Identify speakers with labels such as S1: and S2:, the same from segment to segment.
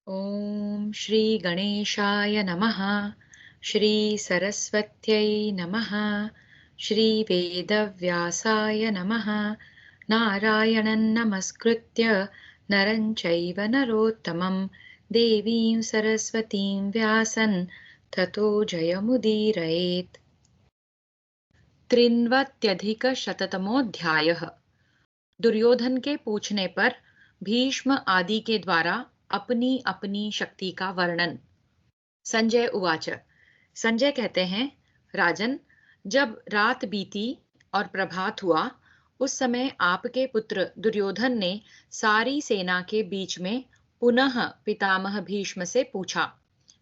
S1: ॐ श्री गणेशाय नमः। श्री सरस्वत्यै नमः। श्री वेदव्यासाय नमः। नारायणं नमस्कृत्य नरं चैव नरोत्तमं देवीं सरस्वतीं व्यासं ततो जयमुदीरयेत्। 93 दुर्योधन के पूछने पर भीष्म आदि के द्वारा अपनी अपनी शक्ति का वर्णन। संजय उवाच। संजय कहते हैं, राजन, जब रात बीती और प्रभात हुआ, उस समय आपके पुत्र दुर्योधन ने सारी सेना के बीच में पुनः पितामह भीष्म से पूछा,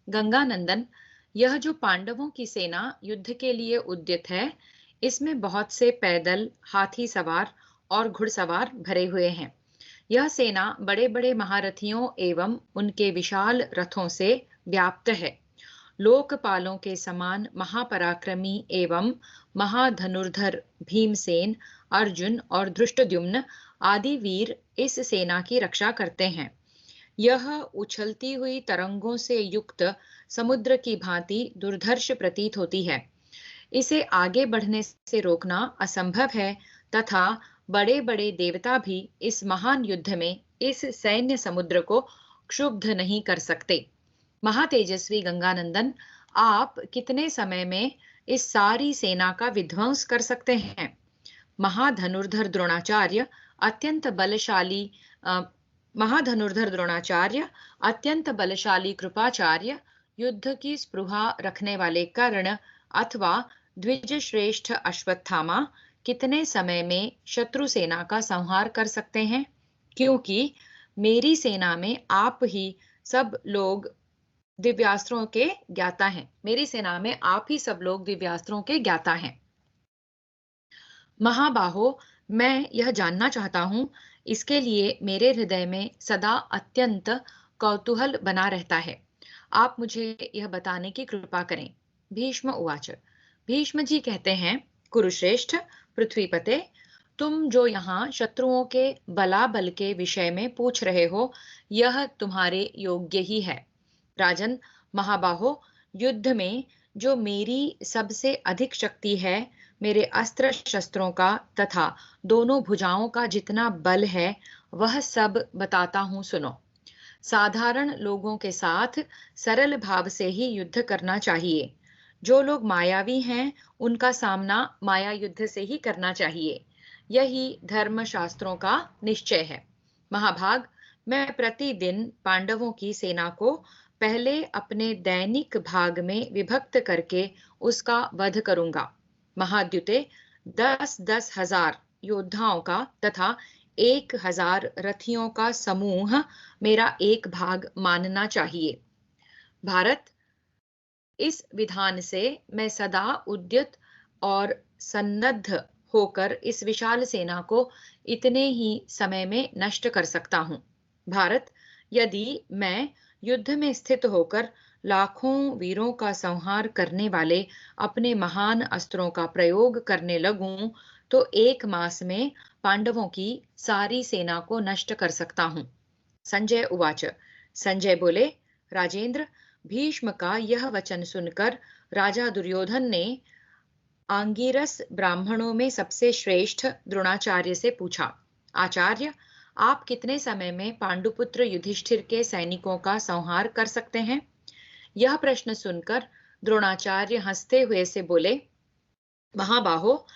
S1: गंगानंदन, यह जो पांडवों की सेना युद्ध के लिए उद्यत है, इसमें बहुत से पैदल, हाथी सवार और घुड़सवार भरे हुए हैं। यह सेना बड़े बड़े महारथियों एवं उनके विशाल रथों से व्याप्त है। लोकपालों के समान महापराक्रमी एवं महाधनुर्धर भीमसेन, अर्जुन और धृष्टद्युम्न आदि वीर इस सेना की रक्षा करते हैं। यह उछलती हुई तरंगों से युक्त समुद्र की भांति दुर्धर्ष प्रतीत होती है। इसे आगे बढ़ने से रोकना असंभव है तथा बड़े बड़े देवता भी इस महान युद्ध में इस सैन्य समुद्र को क्षुब्ध नहीं कर सकते। महातेजस्वी गंगानंदन, आप कितने समय में इस सारी सेना का विध्वंस कर सकते हैं? महाधनुर्धर द्रोणाचार्य अत्यंत बलशाली महाधनुर्धर द्रोणाचार्य, अत्यंत बलशाली कृपाचार्य, युद्ध की स्पृहा रखने वाले कर्ण अथवा द्विज श्रेष्ठ अश्वत्थामा कितने समय में शत्रु सेना का संहार कर सकते हैं? क्योंकि मेरी सेना में आप ही सब लोग दिव्यास्त्रों के ज्ञाता हैं। मेरी सेना में आप ही सब लोग दिव्यास्त्रों के ज्ञाता हैं। महाबाहो, मैं यह जानना चाहता हूं, इसके लिए मेरे हृदय में सदा अत्यंत कौतूहल बना रहता है। आप मुझे यह बताने की कृपा करें। भीष्म उवाच। भीष्म जी कहते हैं, कुरुश्रेष्ठ, पृथ्वीपते, तुम जो यहाँ शत्रुओं के बलाबल के विषय में पूछ रहे हो, यह तुम्हारे योग्य ही है। राजन महाबाहो, युद्ध में जो मेरी सबसे अधिक शक्ति है, मेरे अस्त्र शस्त्रों का तथा दोनों भुजाओं का जितना बल है, वह सब बताता हूं, सुनो। साधारण लोगों के साथ सरल भाव से ही युद्ध करना चाहिए। जो लोग मायावी हैं, उनका सामना माया युद्ध से ही करना चाहिए। यही धर्म शास्त्रों का निश्चय है। महाभाग, मैं प्रतिदिन पांडवों की सेना को पहले अपने दैनिक भाग में विभक्त करके उसका वध करूंगा। महाद्युते, 10-10 हजार योद्धाओं का तथा 1000 रथियों का समूह मेरा एक भाग मानना चाहिए। भारत, इस विधान से मैं सदा उद्यत और सन्नद्ध होकर इस विशाल सेना को इतने ही समय में नष्ट कर सकता हूं। भारत, यदि मैं युद्ध में स्थित होकर लाखों वीरों का संहार करने वाले अपने महान अस्त्रों का प्रयोग करने लगूं, तो 1 मास में पांडवों की सारी सेना को नष्ट कर सकता हूं। संजय उवाच। संजय बोले, राजेंद्र, भीष्म का यह वचन सुनकर राजा दुर्योधन ने आंगिरस ब्राह्मणों में सबसे श्रेष्ठ द्रोणाचार्य से पूछा, आचार्य, आप कितने समय में पांडुपुत्र युधिष्ठिर के सैनिकों का संहार कर सकते हैं? यह प्रश्न सुनकर द्रोणाचार्य हंसते हुए से बोले, महाबाहो,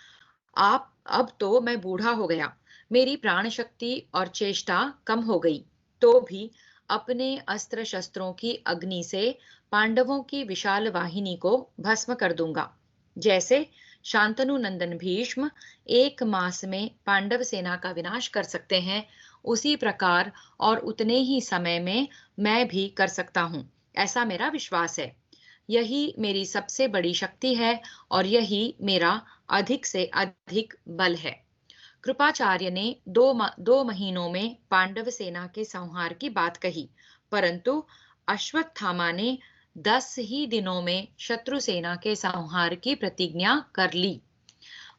S1: आप अब तो मैं बूढ़ा हो गया, मेरी प्राण शक्ति और चेष्टा कम हो गई, तो भी अपने अस्त्र शस्त्रों की अग्नि से पांडवों की विशाल वाहिनी को भस्म कर दूंगा। जैसे शांतनु नंदन भीष्म 1 मास में पांडव सेना का विनाश कर सकते हैं, उसी प्रकार और उतने ही समय में मैं भी कर सकता हूँ, ऐसा मेरा विश्वास है। यही मेरी सबसे बड़ी शक्ति है और यही मेरा अधिक से अधिक बल है। कृपाचार्य ने 2 महीनों में पांडव सेना के संहार की बात कही, परंतु अश्वत्थामा ने 10 ही दिनों में शत्रु सेना के संहार की प्रतिज्ञा कर ली।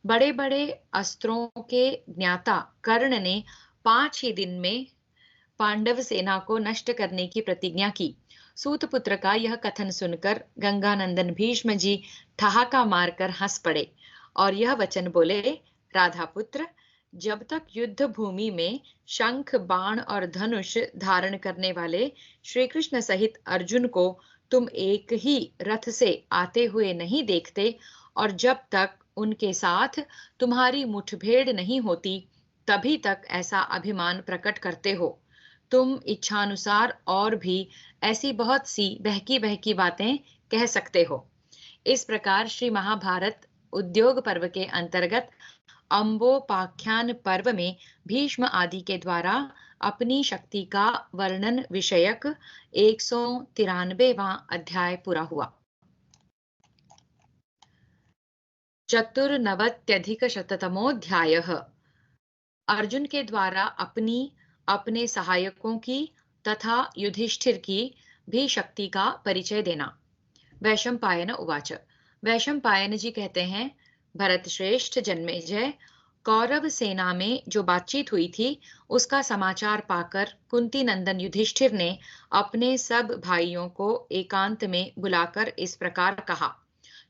S1: बड़े बड़े अस्त्रों के ज्ञाता कर्ण ने 5 ही दिन में पांडव सेना को नष्ट करने की प्रतिज्ञा की। सूतपुत्र का यह कथन सुनकर गंगानंदन भीष्म जी ठहाका मारकर हंस पड़े और यह वचन बोले, राधा पुत्र, जब तक युद्ध भूमि में शंख, बाण और धनुष धारण करने वाले श्री कृष्ण सहित अर्जुन को तुम एक ही रथ से आते हुए नहीं देखते और जब तक उनके साथ तुम्हारी मुठभेड़ नहीं होती, तभी तक ऐसा अभिमान प्रकट करते हो। तुम इच्छानुसार और भी ऐसी बहुत सी बहकी बहकी बातें कह सकते हो। इस प्रकार श्री महाभारत उद्योग पर्व के अंतर्गत अंबोपाख्यान पर्व में भीष्म आदि के द्वारा अपनी शक्ति का वर्णन विषयक 193वां अध्याय पूरा हुआ। चतुर्नवत्यधिकशततमोऽध्यायः। अर्जुन के द्वारा अपने सहायकों की तथा युधिष्ठिर की भी शक्ति का परिचय देना। वैशंपायन उवाच। वैशंपायन जी कहते हैं, भरत श्रेष्ठ जन्मेजय, कौरव सेना में जो बातचीत हुई थी उसका समाचार पाकर कुंती नंदन युधिष्ठिर ने अपने सब भाइयों को एकांत में बुलाकर इस प्रकार कहा।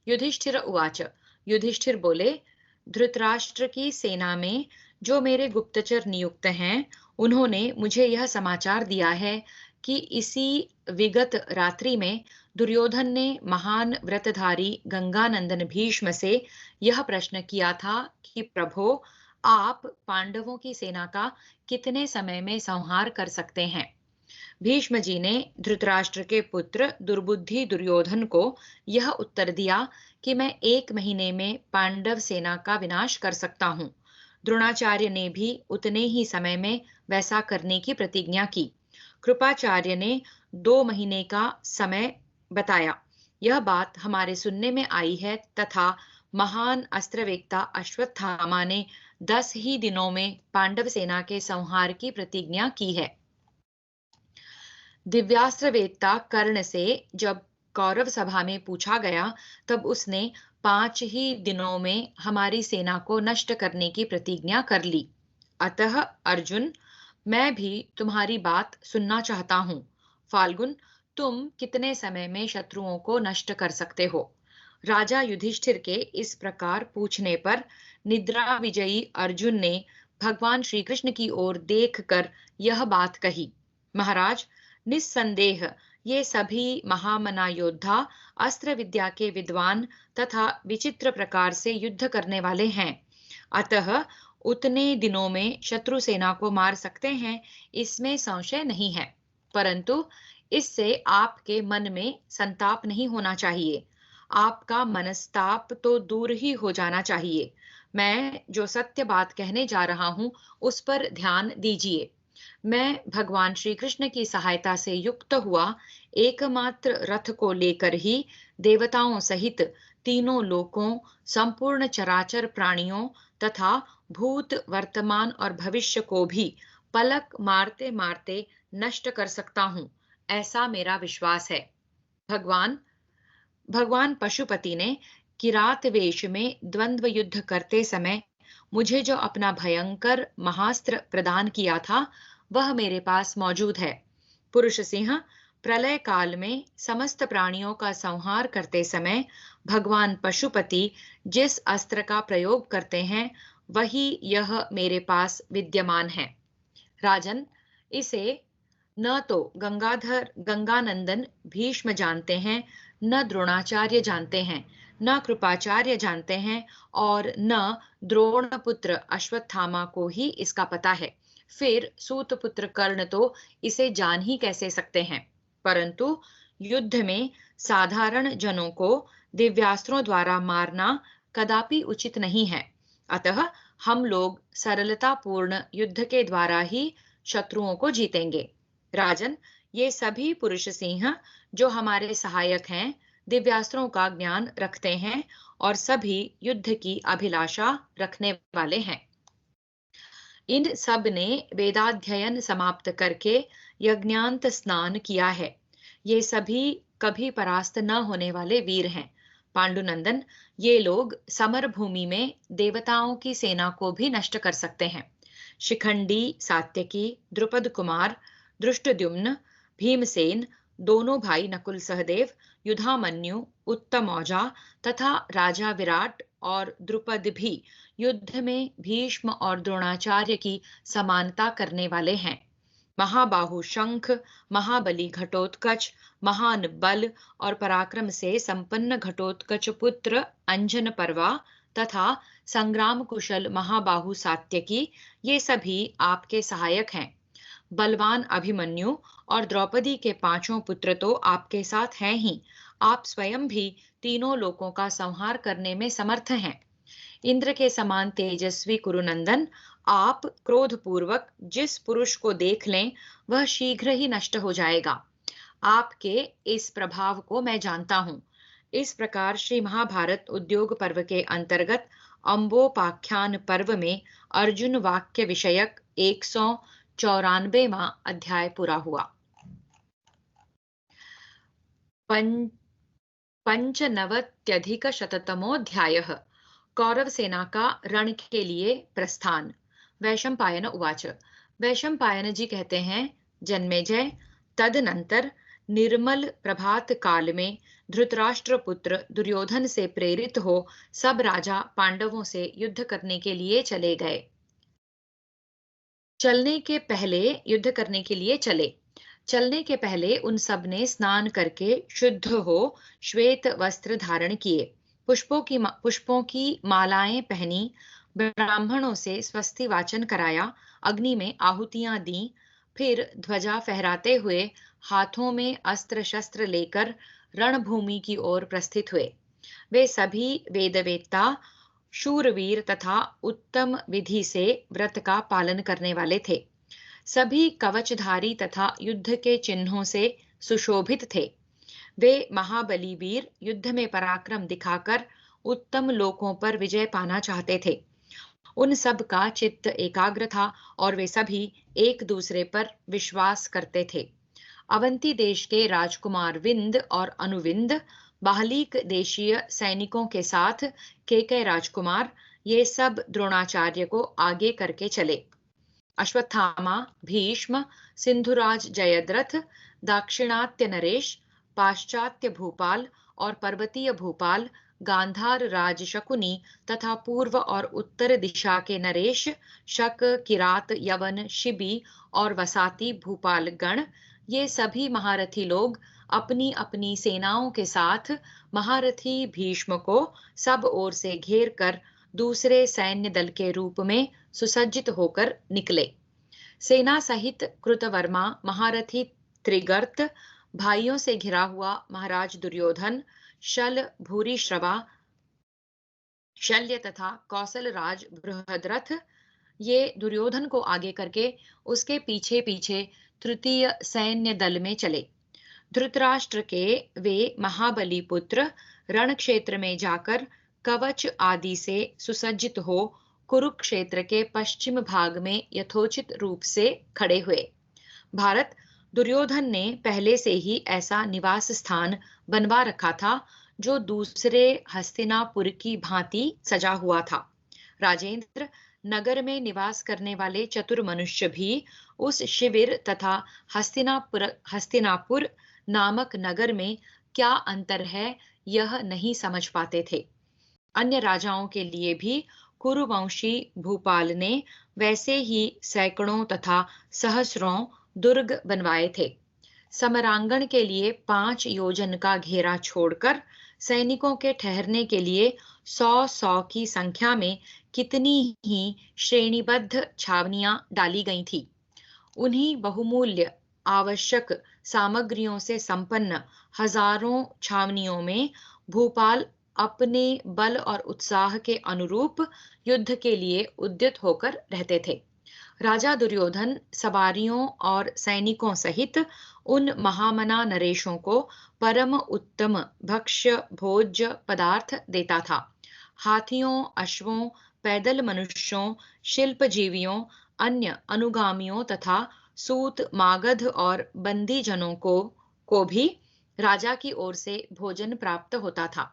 S1: युधिष्ठिर उवाच। युधिष्ठिर बोले, धृतराष्ट्र की सेना में जो मेरे गुप्तचर नियुक्त हैं, उन्होंने मुझे यह समाचार दिया है कि इसी विगत रात्रि में दुर्योधन ने महान व्रतधारी गंगानंदन भीष्म से यह प्रश्न किया था कि प्रभो, आप पांडवों की सेना का कितने समय में संहार कर सकते हैं। भीष्म जी ने धृतराष्ट्र के पुत्र दुर्बुद्धि दुर्योधन को यह उत्तर दिया कि मैं 1 महीने में पांडव सेना का विनाश कर सकता हूँ। द्रोणाचार्य ने भी उतने ही समय में वैसा करने की प्रतिज्ञा की। कृपाचार्य ने 2 महीने का समय बताया। यह बात हमारे सुनने में आई है तथा महान अस्त्रवेत्ता अश्वत्थामा ने 10 ही दिनों में पांडव सेना के संहार की प्रतिज्ञा की है। दिव्यास्त्रवेत्ता कर्ण से जब कौरव सभा में पूछा गया, तब उसने 5 ही दिनों में हमारी सेना को नष्ट करने की प्रतिज्ञा कर ली। अतः अर्जुन, मैं भी तुम्हारी बात सुनना चाहता हूँ। फाल्गुन, तुम कितने समय में शत्रुओं को नष्ट कर सकते हो? राजा युधिष्ठिर के इस प्रकार पूछने पर निद्रा विजयी अर्जुन ने भगवान श्री कृष्ण की ओर देखकर यह बात कही। महाराज, निस्संदेह ये सभी महामना योद्धा अस्त्र विद्या के विद्वान तथा विचित्र प्रकार से युद्ध करने वाले हैं। अतः उतने दिनों में शत्रु सेना को मार सकते हैं, इसमें संशय नहीं है। परंतु इससे आपके मन में संताप नहीं होना चाहिए। आपका मनस्ताप तो दूर ही हो जाना चाहिए। मैं जो सत्य बात कहने जा रहा हूँ उस पर ध्यान दीजिए। मैं भगवान श्री कृष्ण की सहायता से युक्त हुआ एकमात्र रथ को लेकर ही देवताओं सहित तीनों लोकों, संपूर्ण चराचर प्राणियों तथा भूत, वर्तमान और भविष्य को भी पलक मारते मारते नष्ट कर सकता हूँ, ऐसा मेरा विश्वास है। भगवान पशुपति ने किरात वेश में द्वंद्व युद्ध करते समय मुझे जो अपना भयंकर महास्त्र प्रदान किया था, वह मेरे पास मौजूद है। पुरुष सिंह, प्रलय काल में समस्त प्राणियों का संहार करते समय भगवान पशुपति जिस अस्त्र का प्रयोग करते हैं, वही यह मेरे पास विद्यमान है। राजन, इसे न तो गंगानंदन भीष्म जानते हैं, न द्रोणाचार्य जानते हैं, न कृपाचार्य जानते हैं और न द्रोणपुत्र अश्वत्थामा को ही इसका पता है। फिर सूतपुत्र कर्ण तो इसे जान ही कैसे सकते हैं। परंतु युद्ध में साधारण जनों को दिव्यास्त्रों द्वारा मारना कदापि उचित नहीं है। अतः हम लोग सरलतापूर्ण युद्ध के द्वारा ही शत्रुओं को जीतेंगे। राजन, ये सभी पुरुष सिंह जो हमारे सहायक हैं, दिव्यास्त्रों का ज्ञान रखते हैं और सभी युद्ध की अभिलाषा रखने वाले हैं। इन सब ने वेदाध्ययन समाप्त करके यज्ञांत स्नान किया है। ये सभी कभी परास्त न होने वाले वीर हैं। पांडुनंदन, ये लोग समर भूमि में देवताओं की सेना को भी नष्ट कर सकते हैं। शिखंडी, सात्यकी, द्रुपद कुमार, दृष्टद्युम्न, भीमसेन, दोनों भाई नकुल सहदेव, युधामन्यु, उत्तमौजा तथा राजा विराट और द्रुपद भी युद्ध में भीष्म और द्रोणाचार्य की समानता करने वाले हैं। महाबाहु शंख, महाबली घटोत्कच, महान बल और पराक्रम से संपन्न घटोत्कच पुत्र अंजन पर्वा तथा संग्राम कुशल महाबाहु सात्यकी, ये सभी आपके सहायक हैं। बलवान अभिमन्यु और द्रौपदी के पांचों पुत्र तो आपके साथ हैं ही, आप स्वयं भी तीनों लोकों का संहार करने में समर्थ हैं। इंद्र के समान तेजस्वी कुरुनंदन, आप क्रोधपूर्वक जिस पुरुष को देख लें वह शीघ्र ही नष्ट हो जाएगा। आपके इस प्रभाव को मैं जानता हूँ। इस प्रकार श्री महाभारत उद्योग पर्व के अंतर्गत अम्बोपाख्यान पर्व में अर्जुन वाक्य विषयक 194वां अध्याय पूरा हुआ। पंचनवत्यधिकशततमोऽध्यायः। कौरव सेना का रण के लिए प्रस्थान। वैशंपायन उवाच। वैशंपायन जी कहते हैं, जन्मेजय, तदनंतर निर्मल प्रभात काल में धृतराष्ट्र पुत्र दुर्योधन से प्रेरित हो सब राजा पांडवों से युद्ध करने के लिए चले गए। चलने के पहले उन सब ने स्नान करके शुद्ध हो श्वेत वस्त्र धारण किए, पुष्पों की मालाएं पहनी, ब्राह्मणों से स्वस्ति वाचन कराया, अग्नि में आहुतियां दी, फिर ध्वजा फहराते हुए हाथों में अस्त्र शस्त्र लेकर रणभूमि की ओर प्रस्थित हुए। वे सभी वेदवेत्ता, शूरवीर तथा उत्तम विधि से व्रत का पालन करने वाले थे। सभी कवचधारी तथा युद्ध के चिन्हों से सुशोभित थे। वे महाबली वीर युद्ध में पराक्रम दिखाकर उत्तम लोकों पर विजय पाना चाहते थे। उन सब का चित्त एकाग्र था और वे सभी एक दूसरे पर विश्वास करते थे। अवंती देश के राजकुमार विंद और अनुविंद, बाहलीक देशीय सैनिकों के साथ केकय राजकुमार, ये सब द्रोणाचार्य को आगे करके चले। अश्वत्थामा, भीष्म, सिंधुराज जयद्रथ, दाक्षिणात्य नरेश, पाश्चात्य भूपाल और पर्वतीय भूपाल, गांधार राज शकुनी तथा पूर्व और उत्तर दिशा के नरेश, शक, किरात, यवन, शिबी और वसाती भूपाल गण, ये सभी महारथी लोग अपनी अपनी सेनाओं के साथ महारथी भीष्म को सब ओर से घेर कर दूसरे सैन्य दल के रूप में सुसज्जित होकर निकले। सेना सहित कृतवर्मा महारथी त्रिगर्त, भाइयों से घिरा हुआ महाराज दुर्योधन, शल, भूरिश्रवा, शल्य तथा कौशल राज बृहद्रथ, ये दुर्योधन को आगे करके उसके पीछे पीछे तृतीय सैन्य दल में चले। धृतराष्ट्र के वे महाबली पुत्र रण क्षेत्र में जाकर कवच आदि से सुसज्जित हो कुरुक्षेत्र के पश्चिम भाग में यथोचित रूप से खड़े हुए। भारत, दुर्योधन ने पहले से ही ऐसा निवास स्थान बनवा रखा था जो दूसरे हस्तिनापुर की भांति सजा हुआ था। राजेंद्र, नगर में निवास करने वाले चतुर मनुष्य भी उस शिविर तथा हस्तिनापुर नामक नगर में क्या अंतर है यह नहीं समझ पाते थे। अन्य राजाओं के लिए भी कुरुवंशी भूपाल ने वैसे ही सैकड़ों तथा सहस्रों दुर्ग बनवाए थे। समरांगण के लिए 5 योजन का घेरा छोड़कर सैनिकों के ठहरने के लिए 100 की संख्या में कितनी ही श्रेणीबद्ध छावनियां डाली गई थी। उन्हीं बहुमूल्य आवश्यक सामग्रियों से संपन्न हजारों छावनियों में भूपाल अपने बल और उत्साह के अनुरूप युद्ध के लिए उद्यत होकर रहते थे। राजा दुर्योधन सवारियों और सैनिकों सहित उन महामना नरेशों को परम उत्तम भक्ष्य भोज्य पदार्थ देता था। हाथियों, अश्वों, पैदल मनुष्यों, शिल्पजीवियों, अन्य अनुगामियों तथा सूत, मागध और बंदी जनों को भी राजा की ओर से भोजन प्राप्त होता था।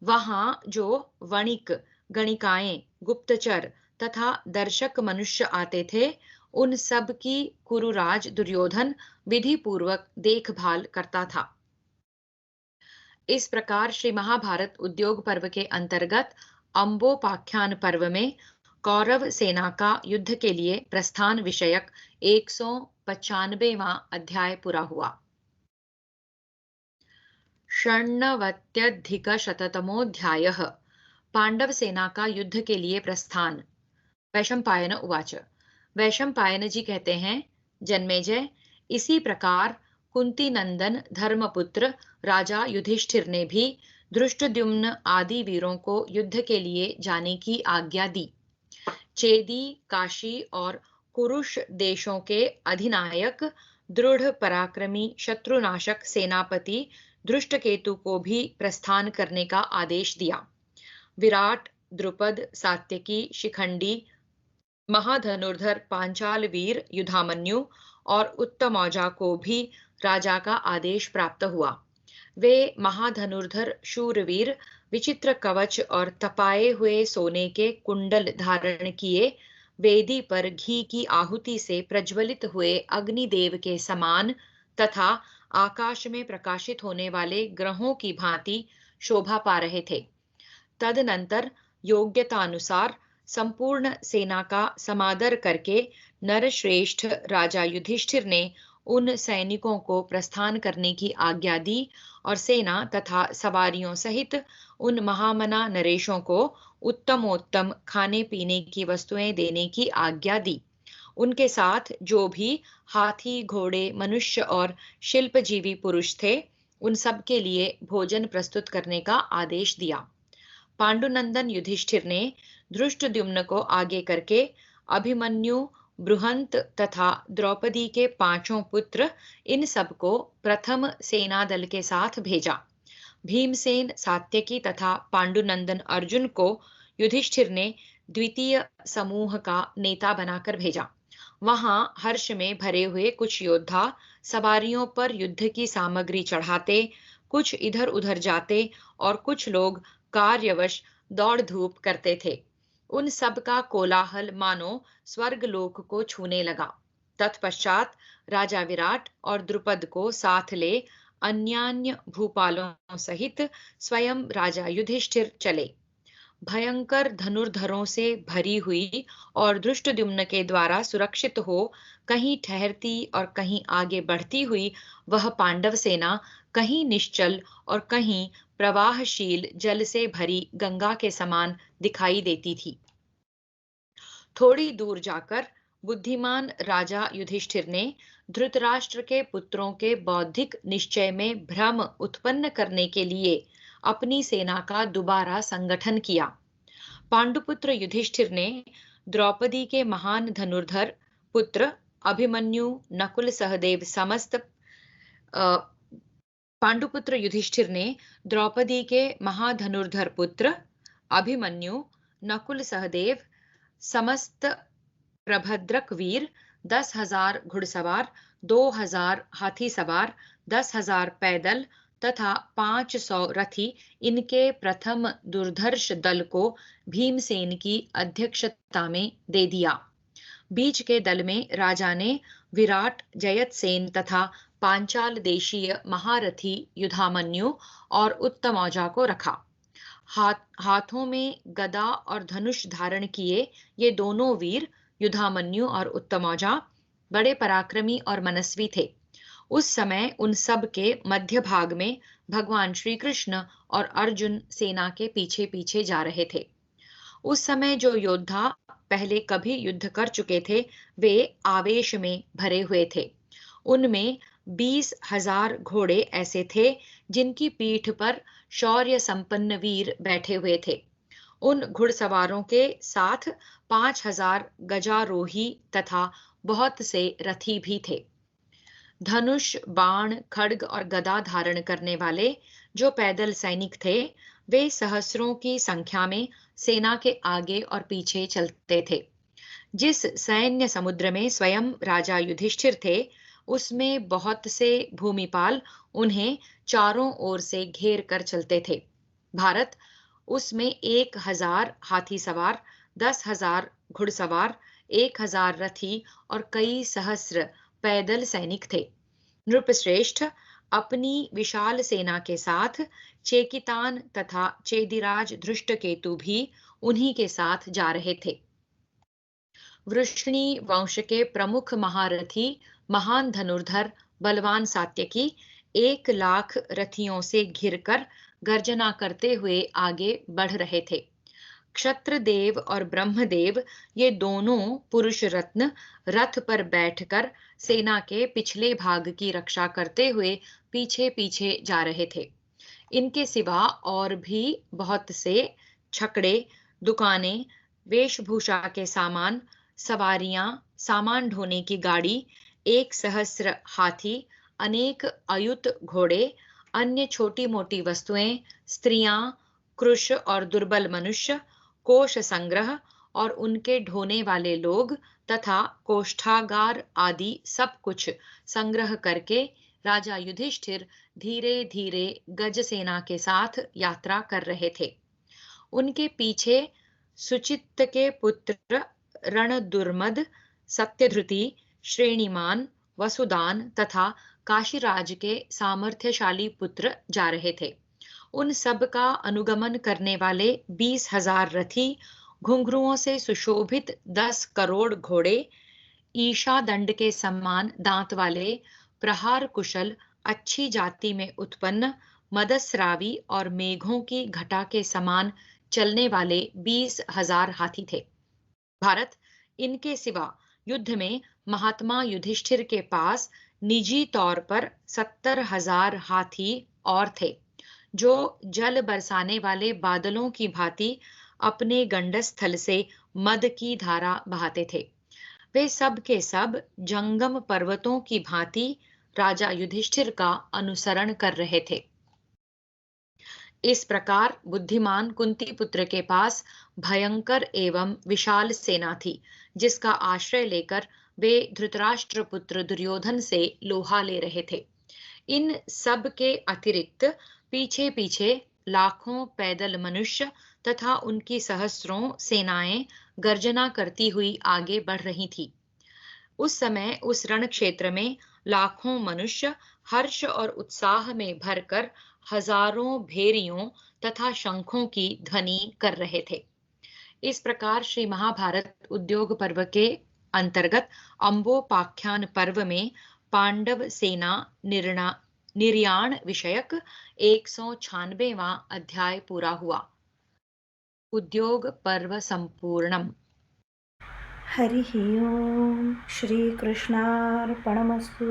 S1: वहां जो वणिक, गणिकाएं, गुप्तचर तथा दर्शक मनुष्य आते थे, उन सब की कुरुराज दुर्योधन विधि पूर्वक देखभाल करता था। इस प्रकार श्री महाभारत उद्योग पर्व के अंतर्गत अंबोपाख्यान पर्व में कौरव सेना का युद्ध के लिए प्रस्थान विषयक 195वां अध्याय पूरा हुआ। षण्णवत्यधिकशततमोऽध्यायः। पांडव सेना का युद्ध के लिए प्रस्थान। वैशंपायन उवाच। वैशंपायन जी कहते हैं, जन्मेजय, इसी प्रकार कुंती नंदन धर्मपुत्र राजा युधिष्ठिर ने भी धृष्टद्युम्न आदि वीरों को युद्ध के लिए जाने की आज्ञा दी। चेदी, काशी और कुरुष देशों के अधिनायक दृढ़ पराक्रमी शत्रुनाशक सेनापति धृष्टकेतु को भी प्रस्थान करने का आदेश दिया। विराट, द्रुपद, सात्यकी, शिखंडी, महाधनुर्धर पांचाल वीर युधामन्यु और उत्तमौजा को भी राजा का आदेश प्राप्त हुआ। वे महाधनुर्धर शूरवीर विचित्र कवच और तपाए हुए सोने के कुंडल धारण किए, वेदी पर घी की आहुति से प्रज्वलित हुए अग्निदेव के समान तथा आकाश में प्रकाशित होने वाले ग्रहों की भांति शोभा पा रहे थे। तदनंतर योग्यतानुसार संपूर्ण सेना का समादर करके नरश्रेष्ठ राजा युधिष्ठिर ने उन सैनिकों को प्रस्थान करने की आज्ञा दी और सेना तथा सवारियों सहित उन महामना नरेशों को उत्तमोत्तम खाने पीने की वस्तुएं देने की आज्ञा दी। उनके साथ जो भी हाथी, घोड़े, मनुष्य और शिल्पजीवी पुरुष थे, उन सब के लिए भोजन प्रस्तुत करने का आदेश दिया। पांडुनंदन युधिष्ठिर ने धृष्टद्युम्न को आगे करके अभिमन्यु, बृहंत तथा द्रौपदी के 5 पुत्र, इन सबको प्रथम सेना दल के साथ भेजा। भीमसेन, सात्यकी तथा पांडुनंदन अर्जुन को युधिष्ठिर ने द्वितीय समूह का नेता बनाकर भेजा। वहां हर्ष में भरे हुए कुछ योद्धा सवारियों पर युद्ध की सामग्री चढ़ाते, कुछ इधर उधर जाते और कुछ लोग कार्यवश दौड़ धूप करते थे। उन सब का कोलाहल मानो स्वर्गलोक को छूने लगा। तत्पश्चात राजा विराट और द्रुपद को साथ ले अन्यान्य भूपालों सहित स्वयं राजा युधिष्ठिर चले। भयंकर धनुर्धरों से भरी हुई और धृष्टद्युम्न के द्वारा सुरक्षित हो कहीं ठहरती और कहीं आगे बढ़ती हुई वह पांडव सेना कहीं निश्चल और कहीं प्रवाहशील जल से भरी गंगा के समान दिखाई देती थी। थोड़ी दूर जाकर बुद्धिमान राजा युधिष्ठिर ने धृतराष्ट्र के पुत्रों के बौद्धिक निश्चय में भ्रम उत्पन्न करने के लिए अपनी सेना का दोबारा संगठन किया। पांडुपुत्र युधिष्ठिर ने द्रौपदी के महान धनुर्धर पुत्र अभिमन्यु, नकुल, सहदेव समस्त पांडुपुत्र युधिष्ठिर ने द्रौपदी के महाधनुर्धर पुत्र अभिमन्यु, नकुल, सहदेव समस्त प्रभद्रक वीर, 10,000 घुड़सवार, 2,000 हाथी सवार, 10,000 पैदल तथा 500 रथी, इनके प्रथम दुर्धर्ष दल को भीमसेन की अध्यक्षता में दे दिया। बीच के दल में राजा ने विराट, जयतसेन तथा पांचाल देशीय महारथी युधामन्यु और उत्तमौजा को रखा। हाथों में गदा और धनुष धारण किए ये दोनों वीर युधामन्यु और उत्तमौजा बड़े पराक्रमी और मनस्वी थे। उस समय उन सब के मध्य भाग में भगवान श्री कृष्ण और अर्जुन सेना के पीछे पीछे जा रहे थे। उस समय जो योद्धा पहले कभी युद्ध कर चुके थे, वे आवेश में भरे हुए थे। उनमें 20,000 घोड़े ऐसे थे जिनकी पीठ पर शौर्य संपन्न वीर बैठे हुए थे। उन घुड़सवारों के साथ 5,000 गजारोही तथा बहुत से रथी भी थे। धनुष, बाण, खड्ग और गदा धारण करने वाले जो पैदल सैनिक थे, वे सहस्रों की संख्या में सेना के आगे और पीछे चलते थे। जिस सैन्य समुद्र में स्वयं राजा युधिष्ठिर थे, उसमें बहुत से भूमिपाल उन्हें चारों ओर से घेर कर चलते थे। भारत उसमें 1,000 हाथी सवार, 10,000 घुड़सवार, 1000 रथी और कई सहस्र पैदल सैनिक थे। नृपश्रेष्ठ अपनी विशाल सेना के साथ चेकितान तथा चेदिराज धृष्टकेतु भी उन्हीं के साथ जा रहे थे। वृष्णि वंश के प्रमुख महारथी महान धनुर्धर बलवान सात्यकी 1 लाख रथियों से घिरकर गर्जना करते हुए आगे बढ़ रहे थे। क्षत्रदेव और ब्रह्मदेव ये दोनों पुरुष रत्न रथ पर बैठकर सेना के पिछले भाग की रक्षा करते हुए पीछे पीछे जा रहे थे। इनके सिवा और भी बहुत से छकड़े, दुकानें, वेशभूषा के सामान, सवारियां, सामान ढोने की गाड़ी, 1 सहस्र हाथी, अनेक अयुत घोड़े, अन्य छोटी मोटी वस्तुएं, स्त्रियां, कृश और दुर्बल मनुष्य, कोष संग्रह और उनके ढोने वाले लोग तथा कोष्ठागार आदि सब कुछ संग्रह करके राजा युधिष्ठिर धीरे धीरे गज सेना के साथ यात्रा कर रहे थे। उनके पीछे सुचित के पुत्र रणदुर्मद, सत्यधृति, श्रेणीमान, वसुदान तथा काशीराज के सामर्थ्यशाली पुत्र जा रहे थे। उन सब का अनुगमन करने वाले 20,000 रथी, घुंघरुओं से सुशोभित 10 करोड़ घोड़े, ईशा दंड के समान दांत वाले, प्रहार कुशल, अच्छी जाति में उत्पन्न, मदस्रावी और मेघों की घटा के समान चलने वाले 20,000 हाथी थे। भारत इनके सिवा युद्ध में महात्मा युधिष्ठिर के पास निजी तौर पर 70,000 हाथी और थे, जो जल बरसाने वाले बादलों की भांति अपने गंडस्थल से मद की धारा बहाते थे। वे सब के सब जंगम पर्वतों की भांति राजा युधिष्ठिर का अनुसरण कर रहे थे। इस प्रकार बुद्धिमान कुंती पुत्र के पास भयंकर एवं विशाल सेना थी, जिसका आश्रय लेकर वे धृतराष्ट्र पुत्र दुर्योधन से लोहा ले रहे थे। इन सब के अतिरिक्त पीछे पीछे लाखों पैदल मनुष्य तथा उनकी सहस्रों सेनाएं गर्जना करती हुई आगे बढ़ रही थी। उस समय उस रण क्षेत्र में लाखों मनुष्य हर्ष और उत्साह में भरकर हजारों भेरियों तथा शंखों की ध्वनि कर रहे थे। इस प्रकार श्री महाभारत उद्योग पर्व के अंतर्गत अंबोपाख्यान पर्व में पांडव सेना निर्याण विषयक 196वां अध्याय पूरा हुआ। उद्योग पर्व संपूर्णम।
S2: हरिः ओम् श्रीकृष्णार्पणमस्तु।